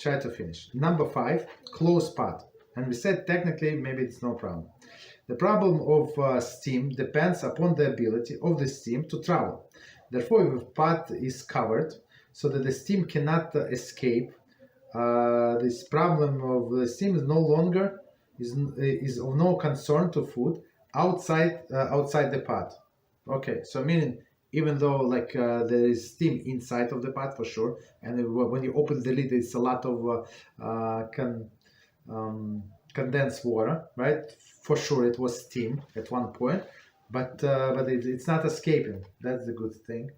try to finish. Number 5, closed pot. And we said technically maybe it's no problem. The problem of steam depends upon the ability of the steam to travel. Therefore, if a pot is covered so that the steam cannot escape, this problem of the steam is no longer is of no concern to food outside the pot. Okay, so meaning even though like there is steam inside of the pot for sure, and when you open the lid, it's a lot of condensed water, right? For sure, it was steam at one point, but it's not escaping. That's the good thing.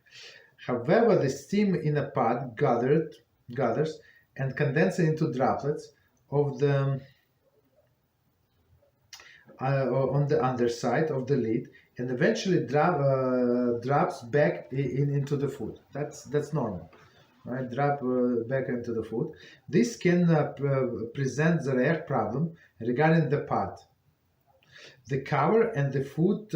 However, the steam in a pot gathers and condenses into droplets of the on the underside of the lid, and eventually drops back into the food. That's normal, right? Drop back into the food. This can present the rare problem regarding the pot, the cover, and the food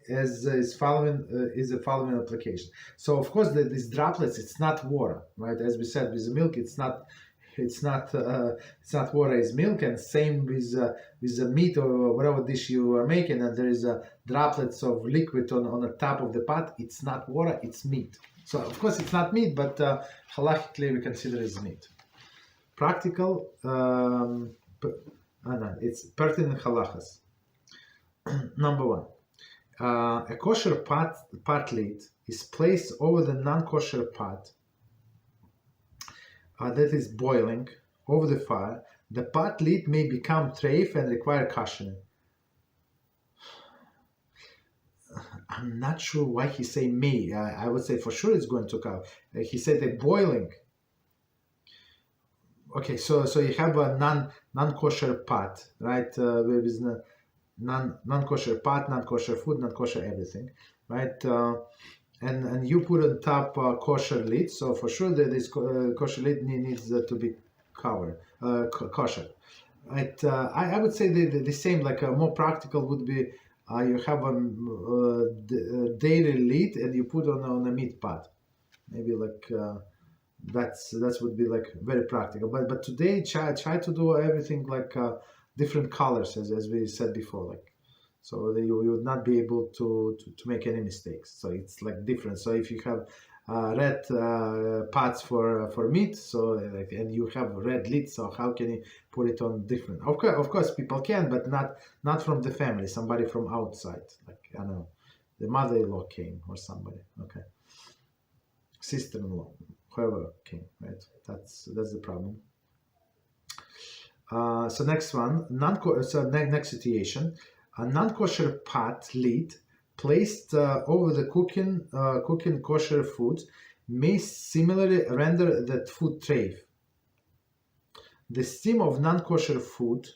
is the following application. So of course these droplets, it's not water, right? As we said with the milk, it's not water, is milk, and same with the meat or whatever dish you are making, and there is droplets of liquid on the top of the pot. It's not water, it's meat. So of course it's not meat, but halachically we consider it as meat. Practical, it's pertinent halachas. Number 1, a kosher pot lid is placed over the non-kosher pot that is boiling over the fire. The pot lid may become treif and require kashing. I'm not sure why he say may. I would say for sure it's going to come. He said a boiling. Okay, so you have a non-kosher pot, right? With non-kosher pot, non-kosher food, non-kosher everything, right? And you put on top kosher lid, so for sure that this kosher lid needs to be covered, kosher. Right? I would say the same, like more practical would be you have a dairy lid and you put on a meat pot. Maybe like that would be like very practical. But today try to do everything like different colors, as we said before, like. So that you would not be able to make any mistakes. So it's like different. So if you have red pots for meat, so and you have red lids, so how can you put it on different? Of course, people can, but not from the family. Somebody from outside, like I don't know, the mother-in-law came or somebody. Okay, sister-in-law, whoever came, right? That's the problem. So next one, next situation. A non-kosher pot lid placed over the cooking kosher foods may similarly render that food treif. The steam of non-kosher food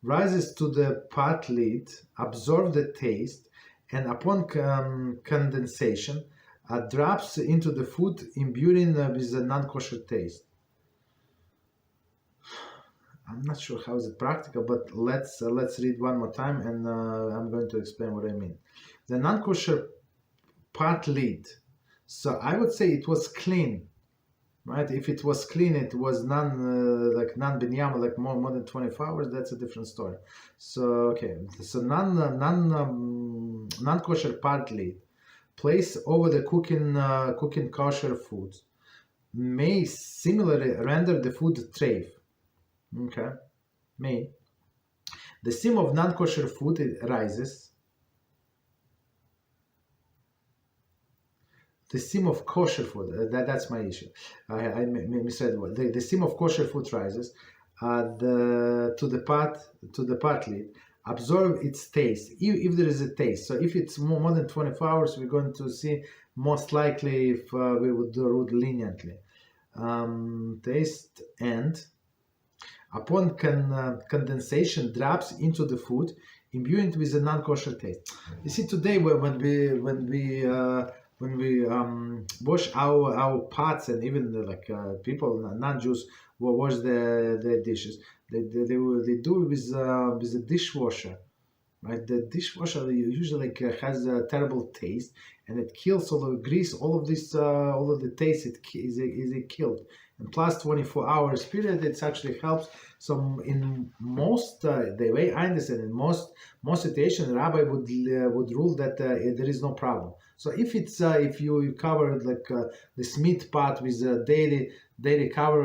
rises to the pot lid, absorbs the taste, and upon condensation drops into the food, imbuing with the non-kosher taste. I'm not sure how is it practical, but let's read one more time, and I'm going to explain what I mean. The non-kosher pot lid. So I would say it was clean, right? If it was clean, it was non-binyam, like more than 24 hours. That's a different story. So okay, so non-kosher pot lid placed over the cooking kosher foods may similarly render the food treif. Okay, may. The steam of non-kosher food rises. The steam of kosher food, that's my issue. I misread the word. The steam of kosher food rises to the pot lid, absorb its taste, if there is a taste. So if it's more than 24 hours, we're going to see most likely if we would do it leniently. Taste, and upon condensation drops into the food, imbuing it with a non-kosher taste. You see, today when we wash our pots, and even people non-Jews will wash the dishes, they do it with a dishwasher, right? The dishwasher usually has a terrible taste, and it kills all the grease, all of the taste is killed. and plus 24 hours period, it actually helps. So in most, the way I understand, in most situations, the rabbi would rule that there is no problem. So if it's if you cover like this meat pot with daily cover,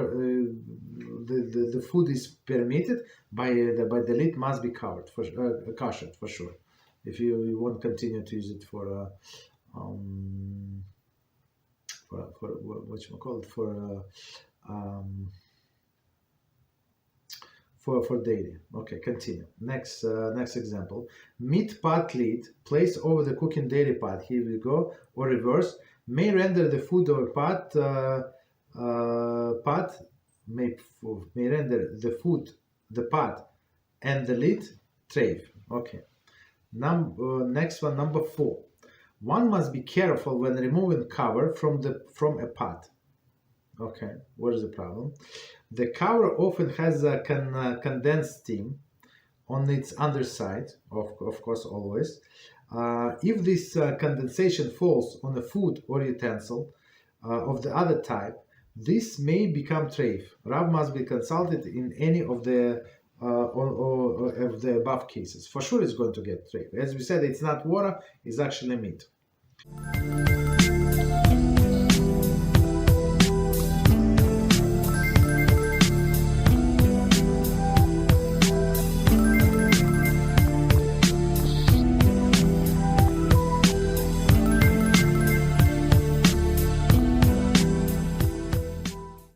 the food is permitted by the lid must be covered for kosher for sure. If you won't continue to use it for what you call it for daily. Okay, continue. Next example. Meat pot lid placed over the cooking daily pot. Here we go. Or reverse. May render the food or pot may render the food, the pot, and the lid treif. Okay. Next one, number 4. One must be careful when removing cover from a pot. Okay, what is the problem? The cover often has a condensed steam on its underside, of course, always. If this condensation falls on a food or utensil of the other type, this may become treif. Rav must be consulted in any of the of the above cases. For sure, it's going to get treif. As we said, it's not water; it's actually meat.